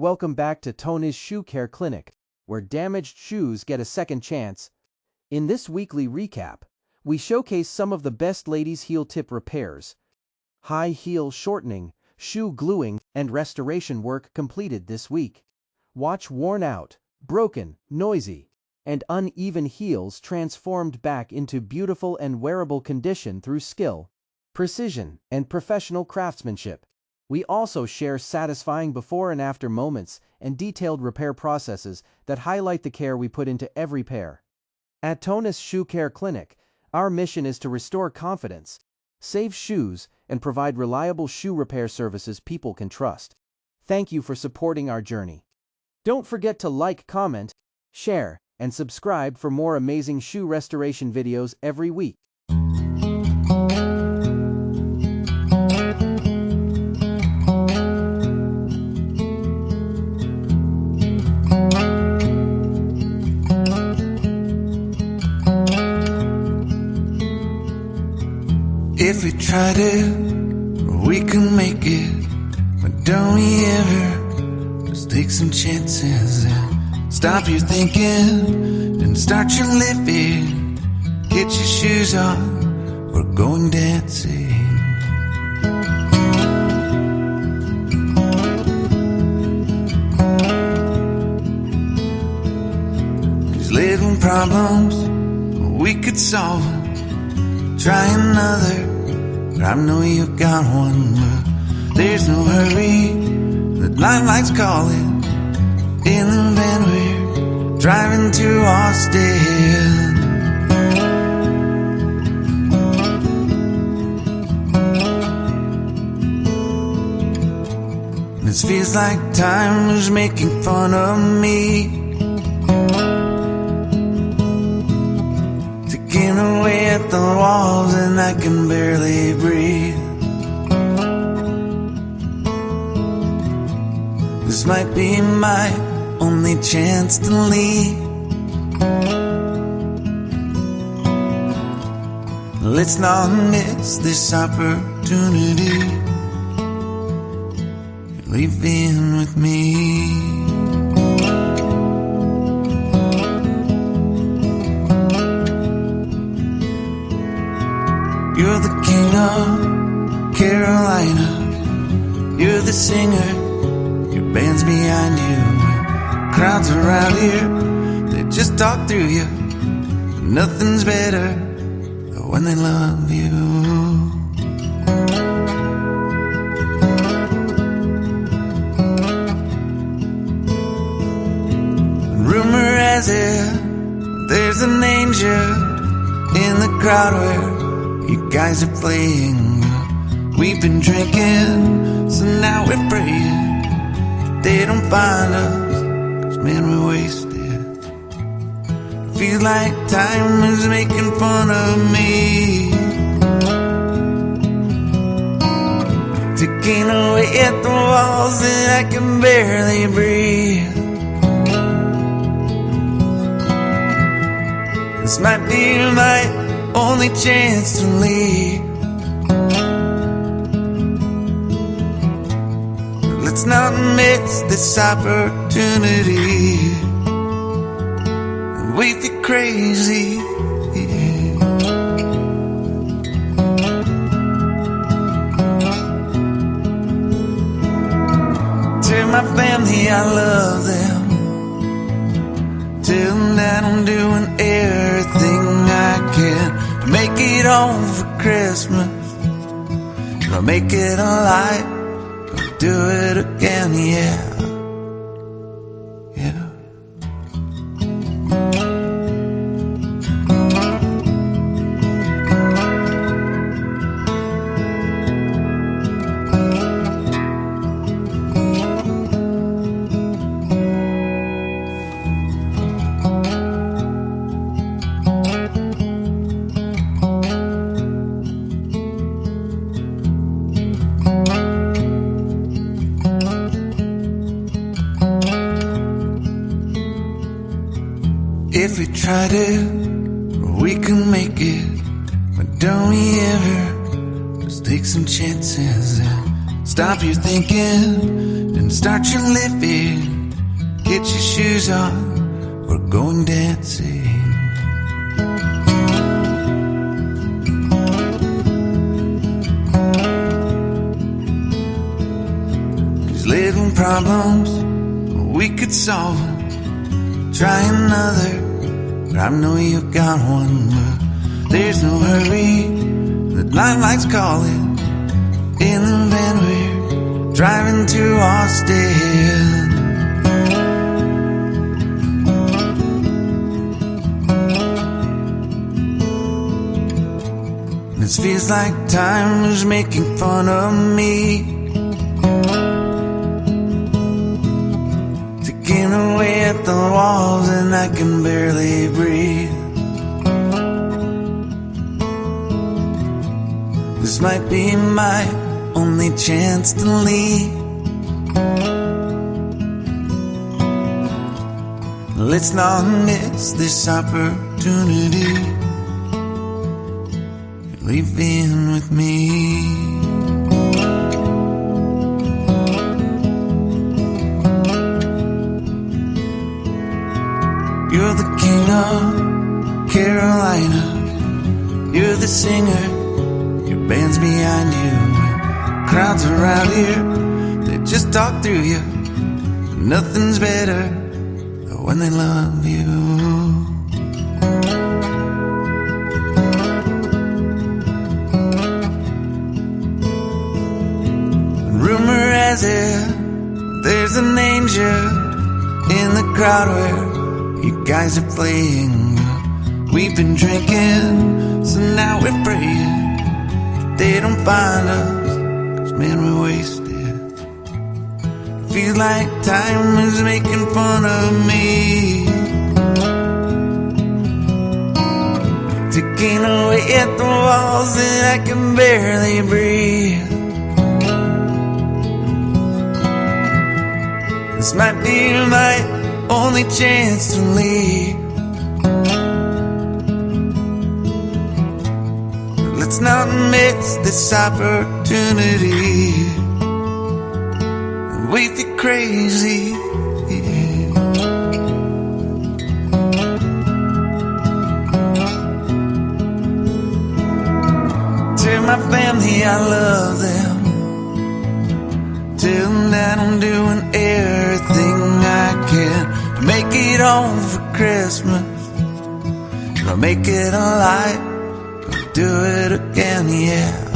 Welcome back to Tony's Shoe Care Clinic, where damaged shoes get a second chance. In this weekly recap, we showcase some of the best ladies' heel tip repairs, high heel shortening, shoe gluing, and restoration work completed this week. Watch worn out, broken, noisy, and uneven heels transformed back into beautiful and wearable condition through skill, precision, and professional craftsmanship. We also share satisfying before and after moments and detailed repair processes that highlight the care we put into every pair. At Tony's Shoe Care Clinic, our mission is to restore confidence, save shoes, and provide reliable shoe repair services people can trust. Thank you for supporting our journey. Don't forget to like, comment, share, and subscribe for more amazing shoe restoration videos every week. If we tried it, we can make it. But don't we ever just take some chances and stop your thinking and start your living. Get your shoes on, we're going dancing. These little problems, we could solve them. Try another, but I know you got one. But there's no hurry, the lifelight's calling. In the van we're driving to Austin. This feels like time is making fun of me, taking away at the walls and I can barely breathe. This might be my only chance to leave. Let's not miss this opportunity. You're leaving with me. You're the king of Carolina. You're the singer, your band's behind you. Crowds around here, they just talk through you. Nothing's better than when they love you. Rumor has it, there's an angel in the crowd where you guys are playing. We've been drinking, so now we're praying they don't find us, 'cause man, we're wasted. Feels like time is making fun of me, taking away at the walls and I can barely breathe. This might be my only chance to leave. Let's not miss this opportunity. We feel crazy. To my family, I love them. Tell them that I'm doing everything I can to make it home for Christmas. I'll make it alive. Do it again, yeah. Yeah. If we tried it, we can make it. But don't we ever just take some chances and stop your thinking and start your living. Get your shoes on, we're going dancing. 'Cause little problems, we could solve them. Try another, but I know you've got one. But there's no hurry, the nightlight's calling. In the van we're driving to Austin. This feels like time is making fun of me, taking away at the walls and I can barely breathe. This might be my only chance to leave. Let's not miss this opportunity. Leaving with me. You're the king of Carolina. You're the singer, your band's behind you. Crowds around here, they just talk through you. Nothing's better than when they love you. Rumor has it, there's an angel in the crowd where you guys are playing. We've been drinking, so now we're praying they don't find us, 'cause man, we're wasted. Feels like time is making fun of me, taking away at the walls and I can barely breathe. This might be my only chance to leave. Let's not miss this opportunity. We feel crazy. Tell my family I love them. Tell them that I'm doing everything I can to make it home for Christmas. I'll make it alive, I'll do it again, yeah.